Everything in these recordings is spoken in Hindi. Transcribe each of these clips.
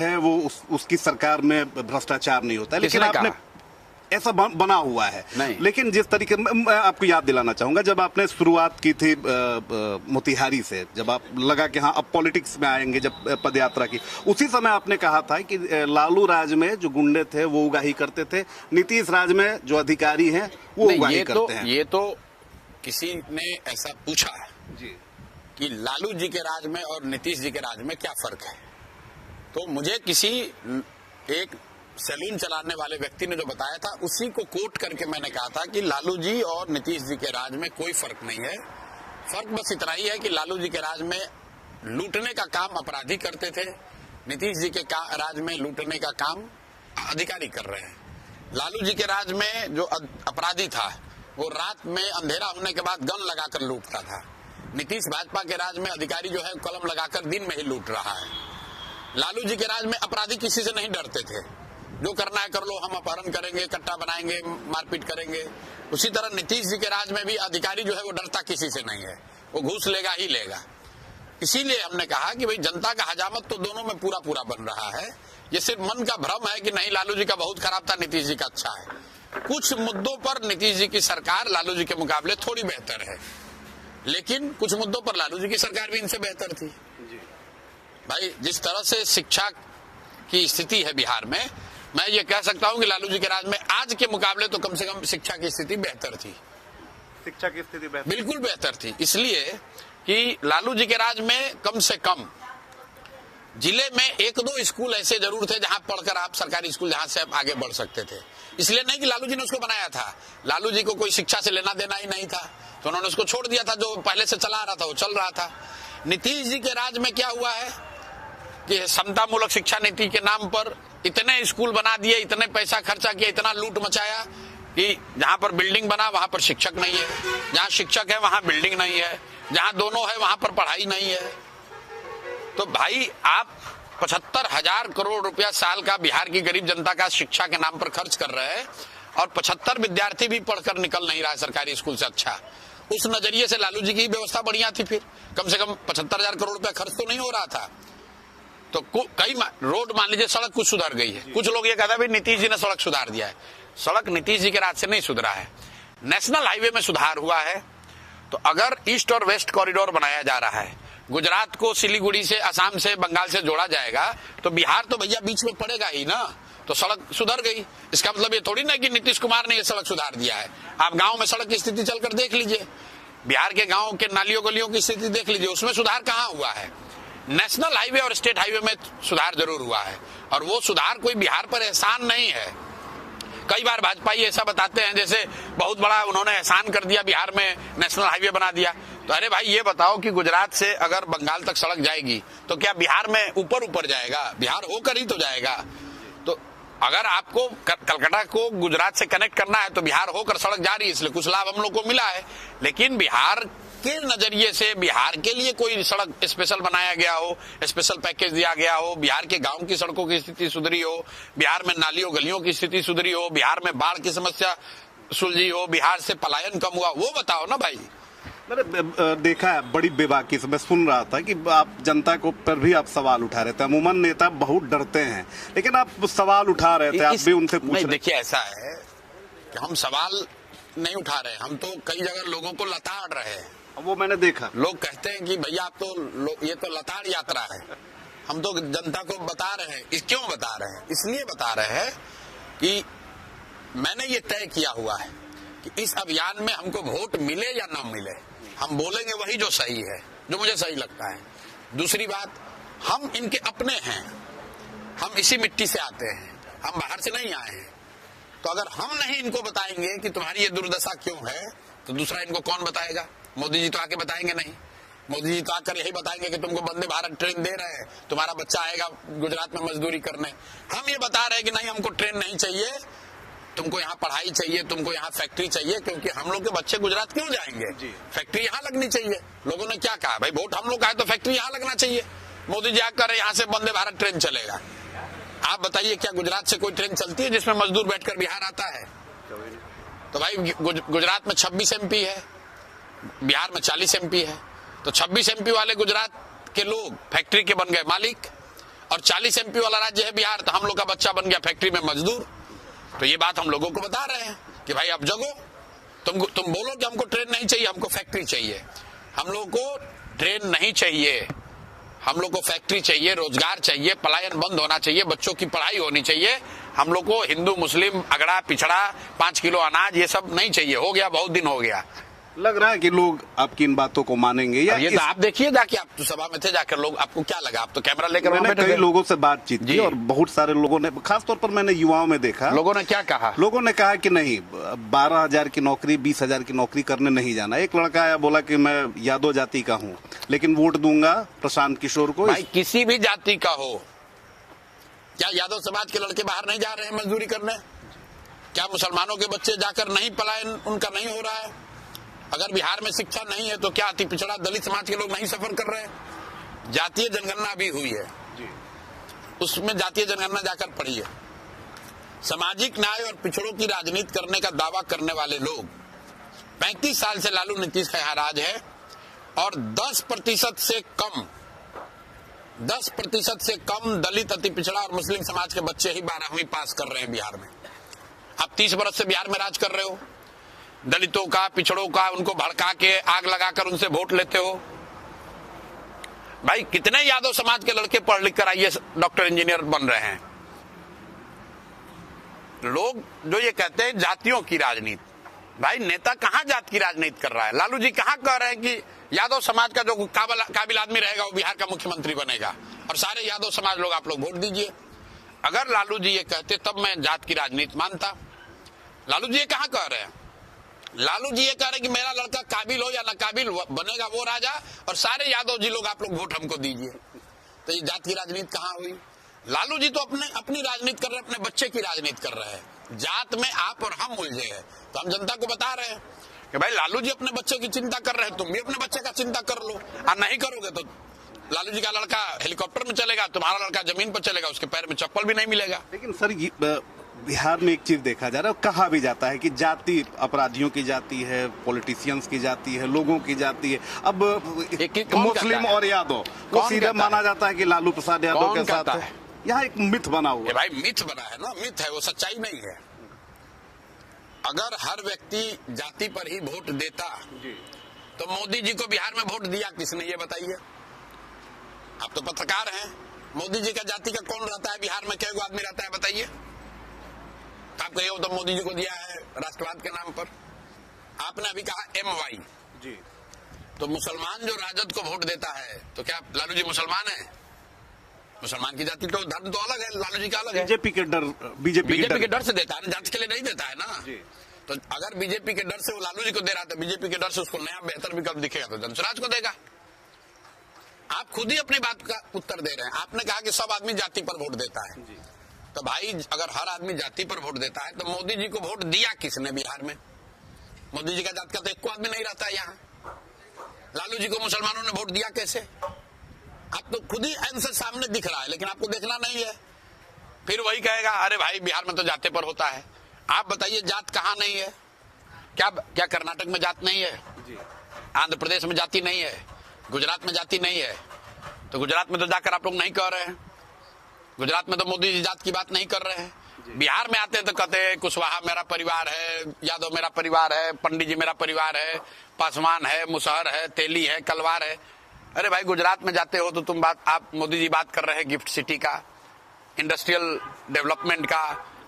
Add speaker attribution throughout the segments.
Speaker 1: है वो उसकी सरकार में भ्रष्टाचार नहीं होता है, लेकिन
Speaker 2: किसने
Speaker 1: आपने
Speaker 2: कहा?
Speaker 1: ऐसा बना हुआ है
Speaker 2: नहीं।
Speaker 1: लेकिन जिस तरीके मैं आपको याद दिलाना चाहूंगा, जब आपने शुरुआत की थी मोतिहारी से, जब आप लगा कि हाँ अब पॉलिटिक्स में आएंगे, जब पदयात्रा की, उसी समय आपने कहा था कि लालू राज में जो गुंडे थे वो उगाही करते थे, नीतीश राज में जो अधिकारी हैं वो उगाही करते हैं।
Speaker 2: ये तो किसी ने ऐसा पूछा
Speaker 1: जी
Speaker 2: कि लालू जी के राज में और नीतीश जी के राज में क्या फर्क है, तो मुझे किसी एक सैलून चलाने वाले व्यक्ति ने जो बताया था उसी को कोट करके मैंने कहा था कि लालू जी और नीतीश जी के राज में कोई फर्क नहीं है। फर्क बस इतना ही है कि लालू जी के राज में लूटने का काम अपराधी करते थे, नीतीश जी के राज में लूटने का काम अधिकारी कर रहे हैं। लालू जी के राज में जो अपराधी था वो रात में अंधेरा होने के बाद गन लगाकर लूटता था। नीतीश भाजपा के राज में अधिकारी जो है कलम लगाकर दिन में ही लूट रहा है। लालू जी के राज में अपराधी किसी से नहीं डरते थे, जो करना है कर लो, हम अपहरण करेंगे, कट्टा बनाएंगे, मारपीट करेंगे। उसी तरह नीतीश जी के राज में भी अधिकारी जो है वो डरता किसी से नहीं है, वो घूस लेगा ही लेगा। इसीलिए हमने कहा कि भाई जनता का हजामत तो दोनों में पूरा पूरा बन रहा है। ये सिर्फ मन का भ्रम है कि नहीं लालू जी का बहुत खराब था, नीतीश जी का अच्छा है। कुछ मुद्दों पर नीतीश जी की सरकार लालू जी के मुकाबले थोड़ी बेहतर है, लेकिन कुछ मुद्दों पर लालू जी की सरकार भी इनसे बेहतर थी। भाई जिस तरह से शिक्षा की स्थिति है बिहार में, मैं ये कह सकता हूं कि लालू जी के राज में आज के मुकाबले तो कम से कम शिक्षा की स्थिति बेहतर थी।
Speaker 1: शिक्षा की स्थिति बेहतर,
Speaker 2: बिल्कुल बेहतर थी, इसलिए कि लालू जी के राज में कम से कम जिले में एक दो स्कूल ऐसे जरूर थे जहां पढ़कर आप सरकारी स्कूल जहां से आप आगे बढ़ सकते थे। इसलिए नहीं कि लालू जी ने उसको बनाया था, लालू जी को कोई शिक्षा से लेना देना ही नहीं था, तो उन्होंने उसको छोड़ दिया था। जो पहले से चला रहा था वो चल रहा था। नीतीश जी के राज में क्या हुआ है कि समता मूलक शिक्षा नीति के नाम पर इतने स्कूल बना दिए, इतने पैसा खर्चा किया, इतना लूट मचाया कि जहां पर बिल्डिंग बना वहां पर शिक्षक नहीं है, जहां शिक्षक है वहां बिल्डिंग नहीं है, जहां दोनों है वहां पर पढ़ाई नहीं है। तो भाई आप 75,000 करोड़ रुपया साल का बिहार की गरीब जनता का शिक्षा के नाम पर खर्च कर रहे हैं और 75 विद्यार्थी भी पढ़कर निकल नहीं रहा है सरकारी स्कूल से अच्छा। उस नजरिए से लालू जी की व्यवस्था बढ़िया थी। फिर कम से कम 75,000 करोड़ रुपया खर्च तो नहीं हो रहा था। तो कई रोड मान लीजिए, सड़क कुछ सुधर गई है। कुछ लोग ये कहते हैं नीतीश जी ने सड़क सुधार दिया है। सड़क नीतीश जी के राज से नहीं सुधरा है। नेशनल हाईवे में सुधार हुआ है। तो अगर ईस्ट और वेस्ट कॉरिडोर बनाया जा रहा है, गुजरात को सिलीगुड़ी से, असम से, बंगाल से जोड़ा जाएगा, तो बिहार तो भैया बीच में पड़ेगा ही ना। तो सड़क सुधर गई। इसका मतलब ये थोड़ी ना कि नीतीश कुमार ने ये सड़क सुधार दिया है। आप गांव में सड़क की स्थिति चलकर देख लीजिए, बिहार के गांव के नालियों गलियों की स्थिति देख लीजिए, उसमें सुधार कहाँ हुआ है। नेशनल हाईवे और स्टेट हाईवे में सुधार जरूर हुआ है, और वो सुधार कोई बिहार पर एहसान नहीं है। कई बार भाजपाई ऐसा बताते हैं जैसे बहुत बड़ा उन्होंने एहसान कर दिया, बिहार में नेशनल हाईवे बना दिया। तो अरे भाई ये बताओ कि गुजरात से अगर बंगाल तक सड़क जाएगी तो क्या बिहार में ऊपर ऊपर जाएगा? बिहार होकर ही तो जाएगा। तो अगर आपको कलकत्ता को गुजरात से कनेक्ट करना है तो बिहार होकर सड़क जा रही है, इसलिए कुछ लाभ हम लोग को मिला है। लेकिन बिहार के नजरिए से बिहार के लिए कोई सड़क स्पेशल बनाया गया हो, स्पेशल पैकेज दिया गया हो, बिहार के गांव की सड़कों की स्थिति सुधरी हो, बिहार में नालियों गलियों की स्थिति सुधरी हो, बिहार में बाढ़ की समस्या सुलझी हो, बिहार से पलायन कम हुआ, वो बताओ ना भाई।
Speaker 1: मैंने देखा है बड़ी बेबाकी से, मैं सुन रहा था कि आप जनता को पर भी आप सवाल उठा रहे थे। अमूमन नेता बहुत डरते हैं, लेकिन आप सवाल उठा रहे थे, आप भी उनसे पूछ रहे थे।
Speaker 2: देखिए ऐसा है कि हम सवाल नहीं उठा रहे, हम तो कई जगह लोगों को लताड़ रहे हैं।
Speaker 1: वो मैंने देखा,
Speaker 2: लोग कहते हैं कि भैया आप तो ये तो लताड़ यात्रा है। हम तो जनता को बता रहे हैं। क्यों बता रहे हैं? इसलिए बता रहे हैं कि मैंने ये तय किया हुआ है कि इस अभियान में हमको वोट मिले या ना मिले, हम बोलेंगे वही जो सही है, जो मुझे सही लगता है। दूसरी बात, हम इनके अपने हैं, हम इसी मिट्टी से आते हैं, हम बाहर से नहीं आए हैं। तो अगर हम नहीं इनको बताएंगे कि तुम्हारी ये दुर्दशा क्यों है, तो दूसरा इनको कौन बताएगा? मोदी जी तो आके बताएंगे नहीं। मोदी जी तो आकर यही बताएंगे कि तुमको वंदे भारत ट्रेन दे रहे हैं, तुम्हारा बच्चा आएगा गुजरात में मजदूरी करने। हम ये बता रहे हैं कि नहीं, हमको ट्रेन नहीं चाहिए, तुमको यहाँ पढ़ाई चाहिए, तुमको यहाँ फैक्ट्री चाहिए, क्योंकि हम लोग के बच्चे गुजरात क्यों जाएंगे? फैक्ट्री यहाँ लगनी चाहिए। लोगों ने क्या कहा, भाई वोट हम लोग का है तो फैक्ट्री यहाँ लगना चाहिए। मोदी जी आकर यहाँ से वंदे भारत ट्रेन चलेगा। आप बताइए क्या गुजरात से कोई ट्रेन चलती है जिसमें मजदूर बैठकर बिहार आता है? तो भाई गुजरात में 26 MP है, बिहार में 40 MP है। तो 26 MP वाले गुजरात के लोग फैक्ट्री के बन गए मालिक, और 40 MP वाला राज्य है बिहार, तो हम लोग का बच्चा बन गया फैक्ट्री में मजदूर। तो ये बात हम लोगों को बता रहे हैं कि भाई अब जगो, तुम बोलो कि हमको ट्रेन नहीं चाहिए, हमको फैक्ट्री चाहिए। हम लोग को ट्रेन नहीं चाहिए, हम लोग को फैक्ट्री चाहिए, रोजगार चाहिए, पलायन बंद होना चाहिए, बच्चों की पढ़ाई होनी चाहिए। हम लोग को हिंदू मुस्लिम अगड़ा पिछड़ा 5 किलो अनाज ये सब नहीं चाहिए। हो गया, बहुत दिन हो गया।
Speaker 1: लग रहा है कि लोग आपकी इन बातों को मानेंगे या
Speaker 2: ये तो आप देखिए जाके, आप तो सभा में थे, जाकर लोग, आपको क्या लगा? आप तो कैमरा लेकर वहां
Speaker 1: मैंने
Speaker 2: बैठे
Speaker 1: कई
Speaker 2: थे।
Speaker 1: लोगों से बातचीत की और बहुत सारे लोगों ने, खासतौर पर मैंने युवाओं में देखा,
Speaker 2: लोगों ने क्या कहा?
Speaker 1: लोगों ने कहा कि नहीं, 12,000 की नौकरी 20,000 की नौकरी करने नहीं जाना। एक लड़का आया बोला कि मैं यादव जाति का हूँ लेकिन वोट दूंगा प्रशांत किशोर को।
Speaker 2: भाई किसी भी जाति का हो, क्या यादव समाज के लड़के बाहर नहीं जा रहे हैं मजदूरी करने? क्या मुसलमानों के बच्चे जाकर नहीं, पलायन उनका नहीं हो रहा है? अगर बिहार में शिक्षा नहीं है तो क्या अति पिछड़ा दलित समाज के लोग नहीं सफर कर रहे हैं? जातीय जनगणना भी हुई है, उसमें जातीय जनगणना जाकर पढ़िए। सामाजिक न्याय और पिछड़ों की राजनीति करने का दावा करने वाले लोग, 35 साल से लालू नीतीश का यहाँ राज है और 10% से कम दलित, अति पिछड़ा और मुस्लिम समाज के बच्चे ही 12वीं पास कर रहे हैं बिहार में। आप 30 वर्ष से बिहार में राज कर रहे हो, दलितों का, पिछड़ों का, उनको भड़का के आग लगाकर उनसे वोट लेते हो। भाई कितने यादव समाज के लड़के पढ़ लिख कर आईएएस, डॉक्टर, इंजीनियर बन रहे हैं। लोग जो ये कहते हैं जातियों की राजनीति, भाई नेता कहां जात की राजनीति कर रहा है? लालू जी कहां कह रहे हैं कि यादव समाज का जो काबिल आदमी रहेगा वो बिहार का मुख्यमंत्री बनेगा और सारे यादव समाज लोग आप लोग वोट दीजिए? अगर लालू जी ये कहते तब मैं जात की राजनीति मानता। लालू जी ये कहां कह रहे हैं? लालू जी ये कह रहे हैं कि मेरा लड़का काबिल हो या नाकाबिल बनेगा वो राजा, और सारे यादव जी लोग आप लोग वोट हमको दीजिए। तो ये जात की राजनीति कहां हुई? लालू जी तो अपनी राजनीति कर रहे हैं, अपने बच्चे की राजनीति कर रहे हैं। जात में आप और हम उलझे हैं। तो हम जनता को बता रहे हैं कि भाई लालू जी अपने बच्चे की चिंता कर रहे हैं, तुम भी अपने बच्चे का चिंता कर लो। और नहीं करोगे तो लालू जी का लड़का हेलीकॉप्टर में चलेगा, तुम्हारा लड़का जमीन पर चलेगा, उसके पैर में चप्पल भी नहीं मिलेगा।
Speaker 1: लेकिन सर बिहार में एक चीज देखा जा रहा है, कहा भी जाता है कि जाति अपराधियों की जाति है, पॉलिटिशियंस की जाति है, लोगों की जाति है। अब मुस्लिम और यादव को सीधे माना जाता है कि लालू प्रसाद यादव के साथ है। यहाँ एक मिथ बना हुआ है।
Speaker 2: भाई मिथ बना है ना, मिथ है, वो सच्चाई नहीं है। अगर हर व्यक्ति जाति पर ही वोट देता तो मोदी जी को बिहार में वोट दिया किसने, ये बताइए? आप तो पत्रकार हैं, मोदी जी का जाति का कौन रहता है बिहार में? क्या आदमी रहता है बताइए? आप कहिए तो मोदी जी को दिया है राष्ट्रवाद के नाम पर। आपने अभी कहा MY जी, तो मुसलमान जो राजद को वोट देता है तो क्या लालू जी मुसलमान है? मुसलमान की जाति तो धर्म तो अलग है, लालू जी का अलग है।
Speaker 1: बीजेपी के डर
Speaker 2: से देता है ना, जाति के लिए नहीं देता है ना जी। तो अगर बीजेपी के डर से वो लालू जी को दे रहा था, बीजेपी के डर से उसको नया बेहतर विकल्प दिखेगा तो जनसुराज को देगा। आप खुद ही अपनी बात का उत्तर दे रहे हैं। आपने कहा कि सब आदमी जाति पर वोट देता है जी। तो भाई अगर हर आदमी जाति पर वोट देता है तो मोदी जी को वोट दिया किसने बिहार में? मोदी जी का जात का तो एक आदमी नहीं रहता है यहाँ। लालू जी को मुसलमानों ने वोट दिया कैसे? आप तो खुद ही आंसर सामने दिख रहा है, लेकिन आपको देखना नहीं है। फिर वही कहेगा अरे भाई बिहार में तो जाते पर होता है। आप बताइए जात कहाँ नहीं है? क्या कर्नाटक में जात नहीं है? आंध्र प्रदेश में जाति नहीं है? गुजरात में जाति नहीं है? तो गुजरात में तो जाकर आप लोग नहीं कह रहे हैं। गुजरात में तो मोदी जी जात की बात नहीं कर रहे हैं। बिहार में आते हैं तो कहते हैं कुशवाहा मेरा परिवार है, यादव मेरा परिवार है, पंडित जी मेरा परिवार है, पासवान है, मुसहर है, तेली है, कलवार है। अरे भाई गुजरात में जाते हो तो आप मोदी जी बात कर रहे हैं गिफ्ट सिटी का, इंडस्ट्रियल डेवलपमेंट का।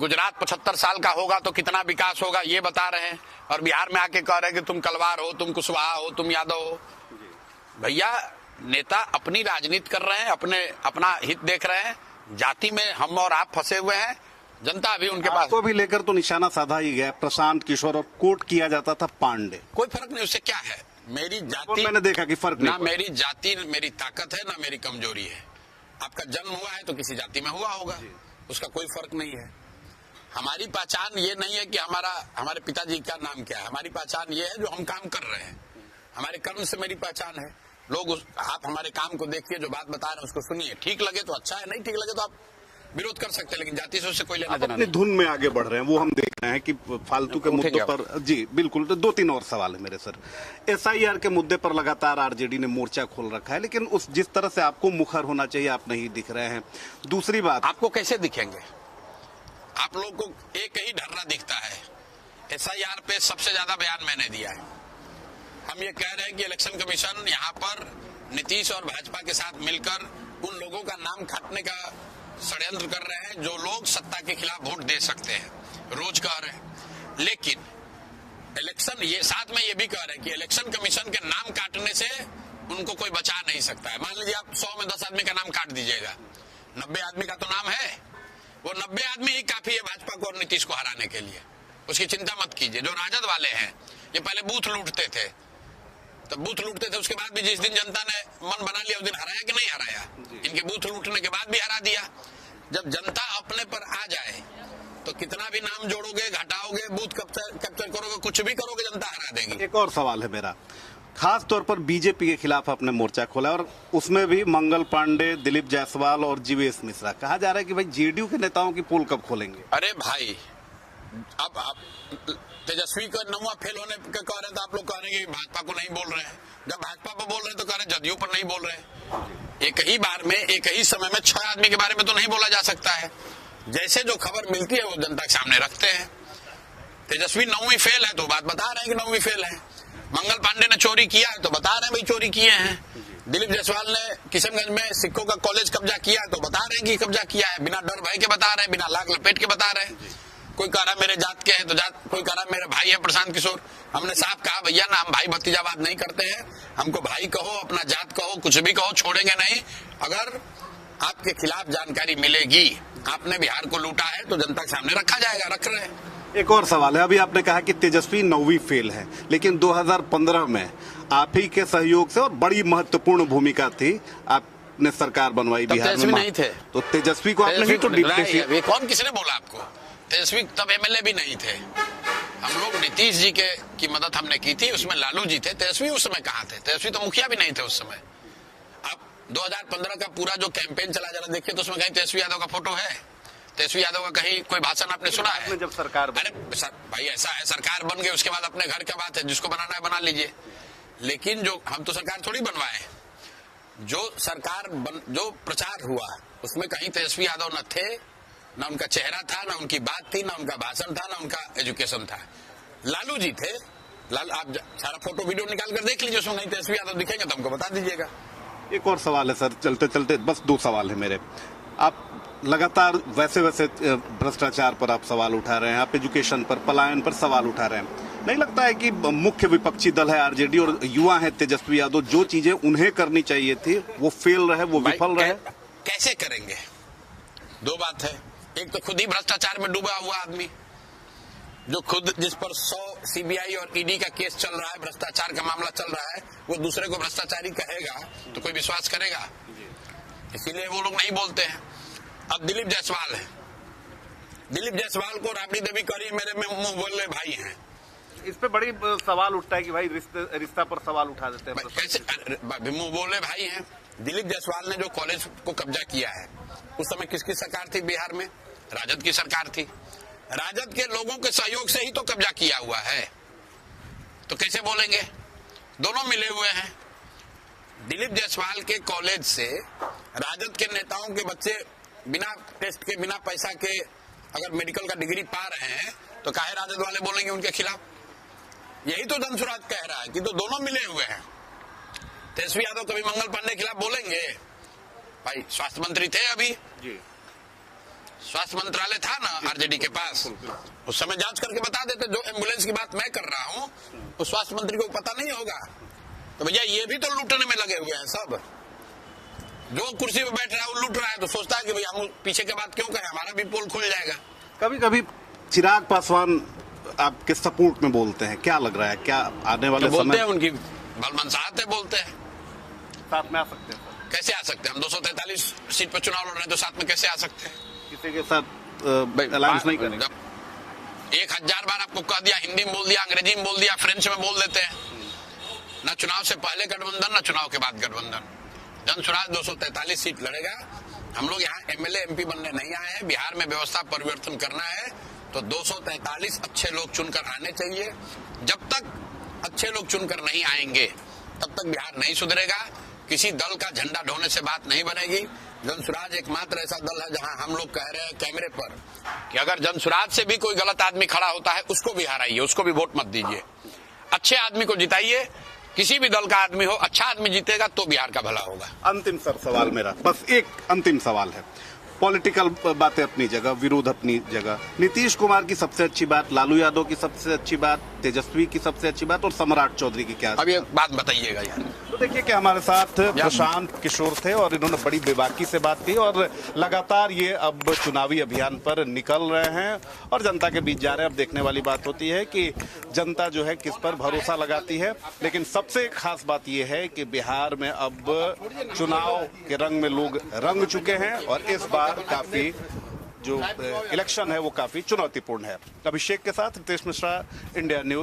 Speaker 2: गुजरात 75 साल का होगा तो कितना विकास होगा ये बता रहे हैं, और बिहार में आके कह रहे हैं कि तुम कलवार हो, तुम कुशवाहा हो, तुम यादव हो। भैया नेता अपनी राजनीति कर रहे हैं, अपना हित देख रहे हैं। जाति में हम और आप फंसे हुए हैं, जनता अभी उनके पास
Speaker 1: को भी लेकर तो निशाना साधा ही गया। प्रशांत किशोर और कोट किया जाता था पांडे।
Speaker 2: कोई फर्क नहीं, उससे क्या है? मेरी जाति,
Speaker 1: मैंने देखा कि फर्क नहीं।
Speaker 2: ना मेरी जाति मेरी ताकत है, ना मेरी कमजोरी है। आपका जन्म हुआ है तो किसी जाति में हुआ होगा, उसका कोई फर्क नहीं है। हमारी पहचान ये नहीं है कि हमारे पिताजी का नाम क्या है। हमारी पहचान ये है जो हम काम कर रहे हैं, हमारे कर्म से मेरी पहचान है। लोग आप हमारे काम को देखिए, जो बात बता रहे हैं उसको सुनिए, ठीक लगे तो अच्छा है, नहीं ठीक लगे तो आप विरोध कर सकते हैं, लेकिन जाति से उससे कोई लेना देना
Speaker 1: अपनी
Speaker 2: नहीं।
Speaker 1: धुन में आगे बढ़ रहे हैं, वो हम देख रहे हैं कि फालतू के
Speaker 2: उठेंगे
Speaker 1: मुद्दों पर। जी बिल्कुल। तो 2-3 और सवाल है मेरे सर। एसआईआर के मुद्दे पर लगातार आरजेडी ने मोर्चा खोल रखा है, लेकिन उस जिस तरह से आपको मुखर होना चाहिए आप नहीं दिख रहे हैं। दूसरी बात,
Speaker 2: आपको कैसे दिखेंगे? आप लोग को एक ही ढर्रा दिखता है। एसआईआर पे सबसे ज्यादा बयान मैंने दिया है। हम ये कह रहे हैं कि इलेक्शन कमीशन यहाँ पर नीतीश और भाजपा के साथ मिलकर उन लोगों का नाम काटने का षड्यंत्र कर रहे हैं जो लोग सत्ता के खिलाफ वोट दे सकते हैं, रोज कह रहे हैं। लेकिन इलेक्शन, ये साथ में ये भी कह रहे हैं कि इलेक्शन कमीशन के नाम काटने से उनको कोई बचा नहीं सकता है। मान लीजिए आप 100 में 10 आदमी का नाम काट दीजिएगा, 90 आदमी का तो नाम है, वो 90 आदमी ही काफी है भाजपा को और नीतीश को हराने के लिए। उसकी चिंता मत कीजिए। जो राजद वाले हैं ये पहले बूथ लूटते थे, तो बूथ लूटते थे, उसके बाद भी जिस दिन जनता ने मन बना लिया उस दिन हराया कि नहीं हराया? इनके बूथ लूटने के बाद भी हरा दिया। जब जनता अपने पर आ जाए तो कितना भी नाम जोड़ोगे, घटाओगे, बूथ कैप्चर करोगे, कुछ भी करोगे, जनता हरा देगी।
Speaker 1: एक और सवाल है मेरा, खास तौर पर बीजेपी के खिलाफ आपने मोर्चा खोला और उसमें भी मंगल पांडे, दिलीप जायसवाल और जीवेश मिश्रा। कहा जा रहा है कि भाई जेडीयू के नेताओं की पोल कब खोलेंगे?
Speaker 2: अरे भाई, अब आप तेजस्वी का 9वां फेल होने के कह रहे हैं तो आप लोग कह रहे हैं कि भाजपा को नहीं बोल रहे हैं। जब भाजपा पर बोल रहे हैं तो कह रहे हैं जदयू पर नहीं बोल रहे हैं। एक ही बार में, एक ही समय में 6 आदमी के बारे में तो नहीं बोला जा सकता है। जैसे जो खबर मिलती है वो जनता के सामने रखते हैं। तेजस्वी 9वीं फेल है तो बात बता रहे हैं कि 9वीं फेल है। मंगल पांडे ने चोरी किया है तो बता रहे हैं भाई चोरी किए हैं। दिलीप जायसवाल ने किशनगंज में सिक्कों का कॉलेज कब्जा किया है तो बता रहे हैं कि कब्जा किया है। बिना डर भय के बता रहे हैं, बिना लाख लपेट के बता रहे हैं। कोई कह रहा मेरे जात के हैं तो जात, कोई कह रहा मेरे भाई है प्रशांत किशोर। हमने साफ कहा भैया ना, हम भाई भतीजावाद नहीं करते हैं। हमको भाई कहो, अपना जात कहो, कुछ भी कहो, छोड़ेंगे नहीं। अगर आपके खिलाफ जानकारी मिलेगी, आपने बिहार को लूटा है तो जनता के सामने रखा जाएगा, रख रहे हैं।
Speaker 1: एक और सवाल है, अभी आपने कहा कि तेजस्वी 9वीं फेल है, लेकिन 2015 में आप ही के सहयोग से और बड़ी महत्वपूर्ण भूमिका थी, आपने सरकार बनवाई बिहार में।
Speaker 2: तेजस्वी नहीं थे
Speaker 1: तो तेजस्वी को आपने ही तो डिप्टी।
Speaker 2: कौन, किसने बोला आपको? तेजस्वी तब एमएलए भी नहीं थे। हम लोग नीतीश जी की मदद हमने की थी, उसमें लालू जी थे। तेजस्वी उस समय कहाँ थे? तेजस्वी तो मुखिया भी नहीं थे उस समय। अब 2015 का पूरा जो कैंपेन चला जरा देखिए तो उसमें कहीं तेजस्वी यादव का फोटो है? तेजस्वी यादव का कहीं कोई भाषण आपने सुना है?
Speaker 1: जब सरकार,
Speaker 2: अरे भाई ऐसा है, सरकार बन गई उसके बाद अपने घर का बात है, जिसको बनाना है बना लीजिए। लेकिन जो हम तो सरकार थोड़ी बनवाए, जो सरकार जो प्रचार हुआ उसमें कहीं तेजस्वी यादव न थे, ना उनका चेहरा था, ना उनकी बात थी, ना उनका भाषण था, ना उनका एजुकेशन था। लालू जी थे। आप सारा फोटो वीडियो निकाल कर देख लीजिए, उसमें नहीं तेजस्वी यादव दिखेंगे तो हमको बता दीजिएगा।
Speaker 1: एक और सवाल है सर, चलते चलते बस 2 सवाल है मेरे। आप लगातार वैसे भ्रष्टाचार पर आप सवाल उठा रहे हैं, आप एजुकेशन पर, पलायन पर सवाल उठा रहे हैं। नहीं लगता है कि मुख्य विपक्षी दल है आरजेडी और युवा है तेजस्वी यादव, जो चीजें उन्हें करनी चाहिए थी वो फेल रहे, वो विफल रहे?
Speaker 2: कैसे करेंगे? 2 बात है। एक तो खुद ही भ्रष्टाचार में डूबा हुआ आदमी, जो खुद, जिस पर 100 सीबीआई और ईडी का केस चल रहा है, भ्रष्टाचार का मामला चल रहा है, वो दूसरे को भ्रष्टाचारी कहेगा तो कोई विश्वास करेगा? इसीलिए वो लोग नहीं बोलते हैं। अब दिलीप जायसवाल है, दिलीप जायसवाल को राबड़ी देवी करी मेरे में मुंह बोले भाई हैं।
Speaker 1: इस पे बड़ी सवाल उठता है कि भाई रिश्ता पर सवाल उठा देते हैं।
Speaker 2: कैसे मुंह बोले भाई हैं? दिलीप जायसवाल ने जो कॉलेज को कब्जा किया है, उस समय किसकी सरकार थी बिहार में? राजद की सरकार थी। राजद के लोगों के सहयोग से ही तो कब्जा किया हुआ है, तो कैसे बोलेंगे? दोनों मिले हुए हैं। दिलीप जायसवाल के कॉलेज से राजद के नेताओं के बच्चे बिना टेस्ट के, बिना पैसा के अगर मेडिकल का डिग्री पा रहे हैं तो काहे राजद वाले बोलेंगे उनके खिलाफ? यही तो धनसुराज कह रहा है कि तो दोनों मिले हुए हैं। तेजस्वी यादव कभी मंगल पांडे के खिलाफ बोलेंगे? भाई स्वास्थ्य मंत्री थे अभी जी, स्वास्थ्य मंत्रालय था ना आरजेडी के पास, उस समय जांच करके बता देते। जो एम्बुलेंस की बात मैं कर रहा हूँ उस स्वास्थ्य मंत्री को पता नहीं होगा? तो भैया ये भी तो लूटने में लगे हुए हैं सब। जो कुर्सी पे बैठ रहा है वो लूट रहा है तो सोचता है कि भैया हम पीछे के बात क्यों करें, हमारा भी पोल खुल जाएगा।
Speaker 1: कभी कभी चिराग पासवान आपके सपोर्ट में बोलते हैं, क्या लग रहा है, क्या आने वाले समय
Speaker 2: बोलते हैं उनकी भलमनसाहत है, बोलते हैं
Speaker 1: साथ में आ सकते हैं?
Speaker 2: कैसे आ सकते हैं? हम 243 सीट पर चुनाव लड़ रहे हैं तो साथ में कैसे आ सकते हैं?
Speaker 1: किसी के साथ अलायंस नहीं करेंगे?
Speaker 2: 1000 बार आपको कह दिया, हिंदी में बोल दिया, अंग्रेजी में बोल दिया, फ्रेंच में बोल देते हैं। न चुनाव से पहले गठबंधन, न चुनाव के बाद गठबंधन। जनसुराज 243 सीट लड़ेगा हम लोग यहाँ एमएलए एमपी बनने नहीं आए हैं। बिहार में व्यवस्था परिवर्तन करना है तो 243 अच्छे लोग चुनकर आने चाहिए। जब तक अच्छे लोग चुनकर नहीं आएंगे तब तक बिहार नहीं सुधरेगा। किसी दल का झंडा ढोने से बात नहीं बनेगी। जनसुराज एकमात्र ऐसा दल है जहां हम लोग कह रहे हैं कैमरे पर कि अगर जनसुराज से भी कोई गलत आदमी खड़ा होता है उसको भी हराइए, उसको भी वोट मत दीजिए। अच्छे आदमी को जिताइए। किसी भी दल का आदमी हो, अच्छा आदमी जीतेगा तो बिहार का भला होगा।
Speaker 1: अंतिम सवाल मेरा, बस एक अंतिम सवाल है। पॉलिटिकल बातें अपनी जगह, विरोध अपनी जगह। नीतीश कुमार की सबसे अच्छी बात, लालू यादव की सबसे अच्छी बात, तेजस्वी की सबसे अच्छी बात और सम्राट चौधरी की क्या?
Speaker 2: अब ये बात बताइएगा यार।
Speaker 1: तो देखिए कि हमारे साथ प्रशांत किशोर थे और इन्होंने बड़ी बेबाकी से बात की और लगातार ये अब चुनावी अभियान पर निकल रहे हैं और जनता के बीच जा रहे हैं। अब देखने वाली बात होती है कि जनता जो है किस पर भरोसा लगाती है। लेकिन सबसे खास बात ये है कि बिहार में अब चुनाव के रंग में लोग रंग चुके हैं और इस बार काफी जो इलेक्शन है वो काफी चुनौतीपूर्ण है। अभिषेक के साथ रितेश मिश्रा, इंडिया न्यूज।